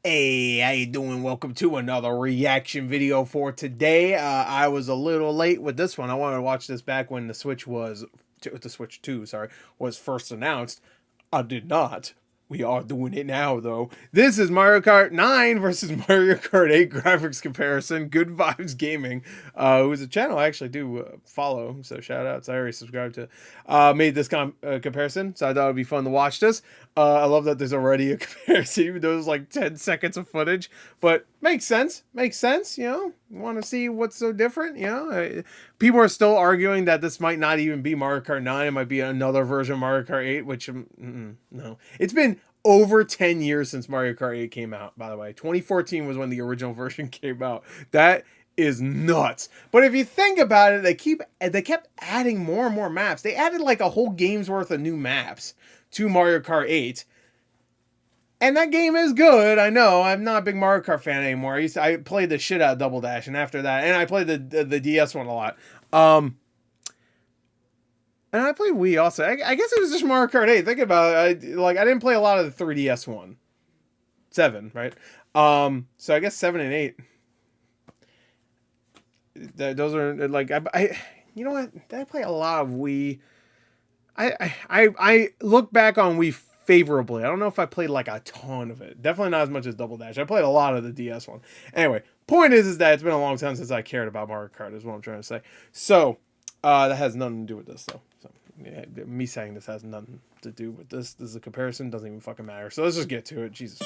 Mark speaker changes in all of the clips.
Speaker 1: Hey, how you doing? Welcome to another reaction video for today. I was a little late with this one. I wanted to watch this back when the Switch 2, sorry, was first announced. I did not. We are doing it now, though. This is Mario Kart 9 versus Mario Kart 8 graphics comparison. Good Vibes Gaming, who's a channel I actually do follow, so shout outs. I already subscribed to. Made this comparison, so I thought it would be fun to watch this. I love that there's already a comparison, even though there's like 10 seconds of footage. But makes sense. Makes sense, you know? You want to see what's so different, you know? People are still arguing that this might not even be Mario Kart 9. It might be another version of Mario Kart 8, which, no. It's been over 10 years since Mario Kart 8 came out, by the way. 2014 was when the original version came out. That is nuts. But if you think about it, they kept adding more and more maps. They added like a whole game's worth of new maps to Mario Kart 8. And that game is good. I know. I'm not a big Mario Kart fan anymore. I played the shit out of Double Dash, and after that, and I played the DS one a lot. And I played Wii also. I guess it was just Mario Kart 8. Think about it. I didn't play a lot of the 3DS one. 7, right? So I guess 7 and 8. Those are like you know what? Did I play a lot of Wii? I look back on Wii favorably. I don't know if I played like a ton of it. Definitely not as much as Double Dash. I played a lot of the DS one. Anyway, point is that it's been a long time since I cared about Mario Kart, is what I'm trying to say. So that has nothing to do with this, though. So yeah, me saying this has nothing to do with this. This is a comparison. Doesn't even fucking matter. So let's just get to it. Jesus.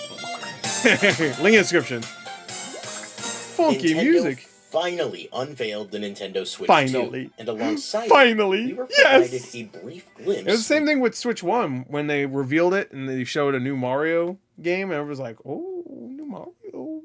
Speaker 1: Link in the description. Funky
Speaker 2: Nintendo
Speaker 1: music.
Speaker 2: Finally unveiled the Nintendo Switch 2, and alongside we were provided a brief glimpse.
Speaker 1: It was the same thing with Switch 1 when they revealed it and they showed a new Mario game, and everyone was like, "Oh, new Mario."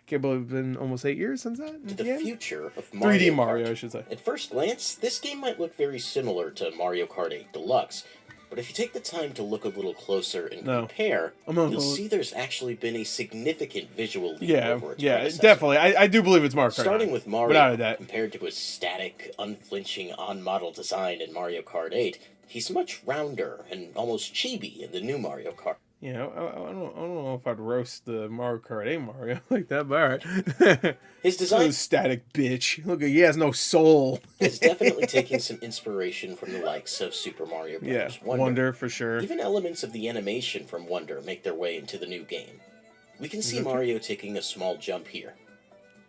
Speaker 1: Can't believe it's been almost 8 years since that.
Speaker 2: To the future of Mario
Speaker 1: 3D
Speaker 2: Kart.
Speaker 1: Mario, I should say.
Speaker 2: At first glance, this game might look very similar to Mario Kart 8 Deluxe, but if you take the time to look a little closer and compare, you'll see there's actually been a significant visual leap over its predecessor.
Speaker 1: Definitely. I do believe it's Mario Kart.
Speaker 2: Starting with Mario, compared to his static, unflinching on-model design in Mario Kart 8, he's much rounder and almost chibi in the new Mario Kart.
Speaker 1: You know, I don't know if I'd roast the Mario Kart 8 Mario like that, but alright.
Speaker 2: His design...
Speaker 1: static bitch. Look, he has no soul.
Speaker 2: is definitely taking some inspiration from the likes of Super Mario Bros.
Speaker 1: Wonder, for sure.
Speaker 2: Even elements of the animation from Wonder make their way into the new game. We can see Mario taking a small jump here.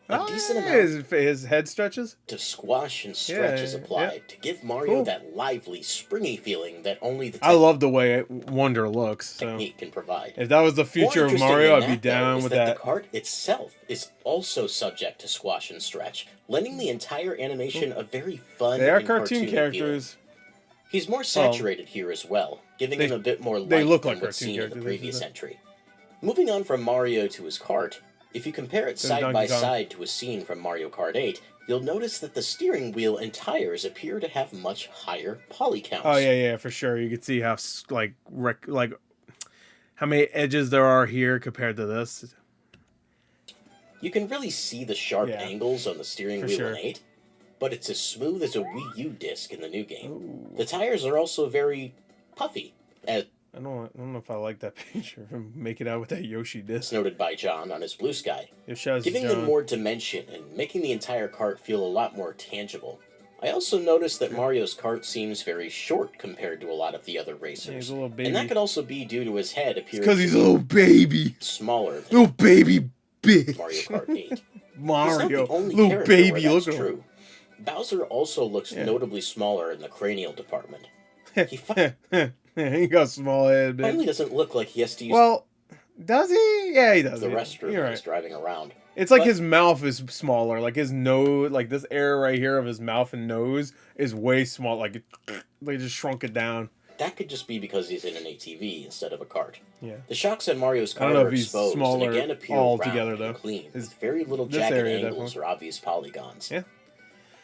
Speaker 2: A decent amount
Speaker 1: his head stretches?
Speaker 2: to squash and stretch is applied to give Mario that lively, springy feeling that only the
Speaker 1: I love the way Wonder looks.
Speaker 2: technique can provide.
Speaker 1: If that was the future of Mario, I'd be down with that.
Speaker 2: The cart itself is also subject to squash and stretch, lending the entire animation a very fun
Speaker 1: They are
Speaker 2: and
Speaker 1: cartoon characters.
Speaker 2: Feeling. He's more saturated here as well, giving him a bit more life than what's seen in the previous entry. Moving on from Mario to his cart, if you compare it side by side to a scene from Mario Kart 8, you'll notice that the steering wheel and tires appear to have much higher poly counts.
Speaker 1: Oh yeah, for sure. You can see how how many edges there are here compared to this.
Speaker 2: You can really see the sharp angles on the steering wheel in 8, but it's as smooth as a Wii U disc in the new game.
Speaker 1: Ooh.
Speaker 2: The tires are also very puffy, as
Speaker 1: I don't know if I like that picture of him making out with that Yoshi disc.
Speaker 2: noted by John on his Blue Sky, giving
Speaker 1: John
Speaker 2: them more dimension and making the entire cart feel a lot more tangible. I also noticed that Mario's cart seems very short compared to a lot of the other racers.
Speaker 1: He's a little baby.
Speaker 2: And that could also be due to his head appearing
Speaker 1: because he's a little baby.
Speaker 2: Smaller than
Speaker 1: little baby bitch.
Speaker 2: Mario Kart 8.
Speaker 1: Mario,
Speaker 2: he's not the only
Speaker 1: little baby,
Speaker 2: look at him. Bowser also looks notably smaller in the cranial department.
Speaker 1: He got a small head, man.
Speaker 2: Finally doesn't look like he has to use
Speaker 1: does he? Yeah, he does.
Speaker 2: the restroom when he's driving around.
Speaker 1: It's like his mouth is smaller. Like his nose, like this area right here of his mouth and nose is way small. Like they just shrunk it down.
Speaker 2: That could just be because he's in an ATV instead of a cart.
Speaker 1: Yeah.
Speaker 2: The shocks on Mario's cart are exposed and again appear round and clean, with very little jagged angles or obvious polygons.
Speaker 1: Yeah.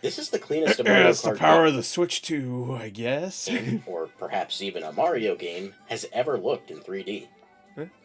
Speaker 2: This is the cleanest of Mario Kart.
Speaker 1: That's the power of the Switch 2, I guess.
Speaker 2: Or perhaps even a Mario game has ever looked in 3D.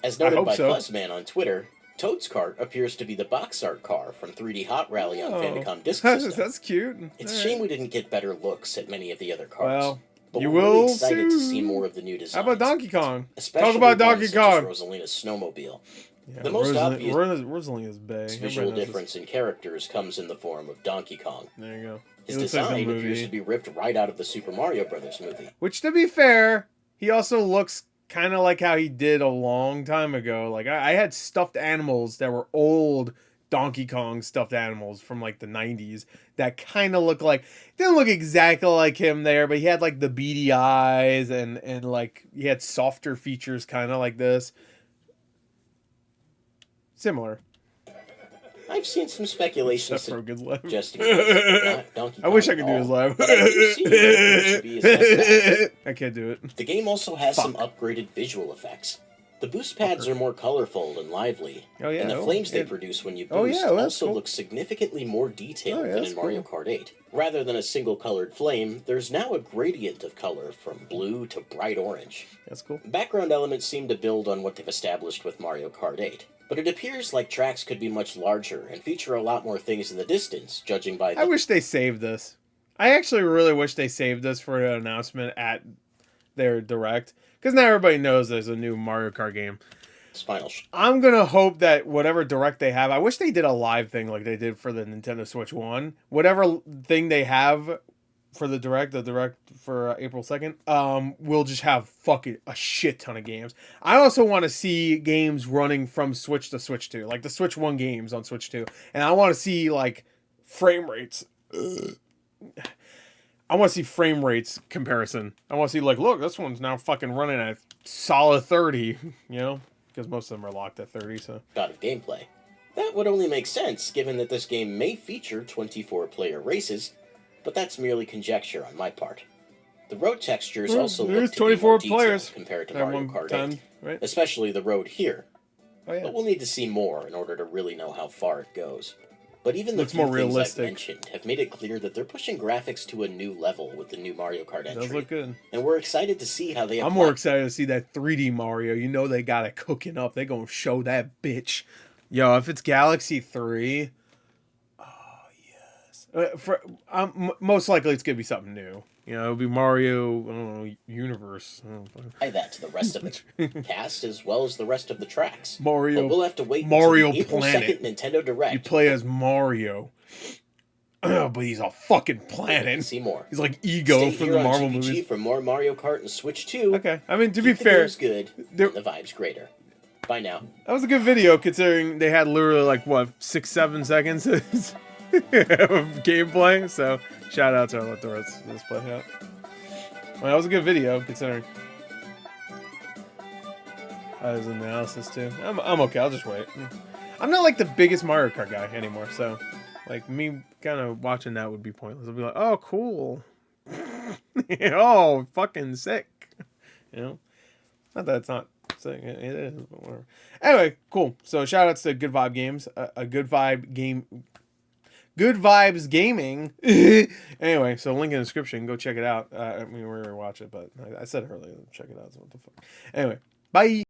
Speaker 2: As noted by Buzzman on Twitter, Toad's cart appears to be the box art car from 3D Hot Rally on Famicom Disk System.
Speaker 1: That's cute.
Speaker 2: It's a shame we didn't get better looks at many of the other carts. but
Speaker 1: you
Speaker 2: we're really
Speaker 1: will
Speaker 2: excited
Speaker 1: soon.
Speaker 2: to see more of the new designs.
Speaker 1: How about Donkey Kong?
Speaker 2: Especially
Speaker 1: Talk about Donkey Kong.
Speaker 2: Rosalina's snowmobile.
Speaker 1: Yeah,
Speaker 2: the most obvious
Speaker 1: Rosalina's Bay.
Speaker 2: visual difference in characters comes in the form of Donkey Kong.
Speaker 1: There you go.
Speaker 2: His design appears to be ripped right out of the Super Mario Brothers movie.
Speaker 1: Which, to be fair, he also looks kind of like how he did a long time ago. Like, I had stuffed animals that were old Donkey Kong stuffed animals from, like, the 90s that kind of look like... Didn't look exactly like him there, but he had, like, the beady eyes and like, he had softer features kind of like this. Similar.
Speaker 2: I've seen some speculation suggesting Donkey Kong.
Speaker 1: I wish I could do his laugh. I can't do it.
Speaker 2: The game also has some upgraded visual effects. The boost pads are more colorful and lively, and the flames they produce when you boost also look significantly more detailed than in Mario Kart 8. Rather than a single colored flame, there's now a gradient of color from blue to bright orange.
Speaker 1: That's cool.
Speaker 2: Background elements seem to build on what they've established with Mario Kart 8. But it appears like tracks could be much larger and feature a lot more things in the distance, judging by the...
Speaker 1: I wish they saved this. I actually really wish they saved this for an announcement at their Direct. Because now everybody knows there's a new Mario Kart game. I'm going to hope that whatever Direct they have... I wish they did a live thing like they did for the Nintendo Switch 1. Whatever thing they have for the Direct for April 2nd, we'll just have fucking a shit ton of games. I also want to see games running from Switch to Switch 2, like the Switch 1 games on Switch 2, and I want to see like frame rates. I want to see frame rates comparison. I want to see like, look, this one's now fucking running at solid 30, you know, because most of them are locked at 30. So
Speaker 2: God of gameplay. That would only make sense given that this game may feature 24-player races. But that's merely conjecture on my part. The road textures also look to 24 be more players compared to Mario Kart 8, right? Especially the road here. Oh, yeah. But we'll need to see more in order to really know how far it goes. But even the few things I've mentioned have made it clear that they're pushing graphics to a new level with the new Mario Kart entry.
Speaker 1: It does look good.
Speaker 2: And we're excited to see how they apply.
Speaker 1: I'm more excited to see that 3D Mario. You know they got it cooking up. They're going to show that bitch. Yo, if it's Galaxy 3... most likely it's gonna be something new. You know, it'll be Mario, I don't know, Universe.
Speaker 2: Tie that to the rest of the cast as well as the rest of the tracks.
Speaker 1: Mario.
Speaker 2: But we'll have to wait
Speaker 1: Mario
Speaker 2: until the April
Speaker 1: Planet.
Speaker 2: 2nd Nintendo Direct.
Speaker 1: You play as Mario, but he's a fucking planet.
Speaker 2: See more.
Speaker 1: He's like Ego from the Marvel movies.
Speaker 2: For more Mario Kart and Switch 2.
Speaker 1: Okay, I mean to be fair,
Speaker 2: the good, and the vibe's greater. Bye now.
Speaker 1: That was a good video considering they had literally like what 6-7 seconds. Of gameplay, so shout out to our Let the Rest of this play out. Well, that was a good video considering. I was an analysis too. I'm okay. I'll just wait. I'm not like the biggest Mario Kart guy anymore, so like me kind of watching that would be pointless. I'll be like, oh, cool. Oh, fucking sick. You know, not that it's not sick. It is, but whatever. Anyway, cool. So shout outs to Good Vibe Games, a Good Vibe game. Good Vibes Gaming. Anyway, so link in the description. Go check it out. I mean, we're going to watch it, but I said it earlier. Check it out. So what the fuck. Anyway, bye.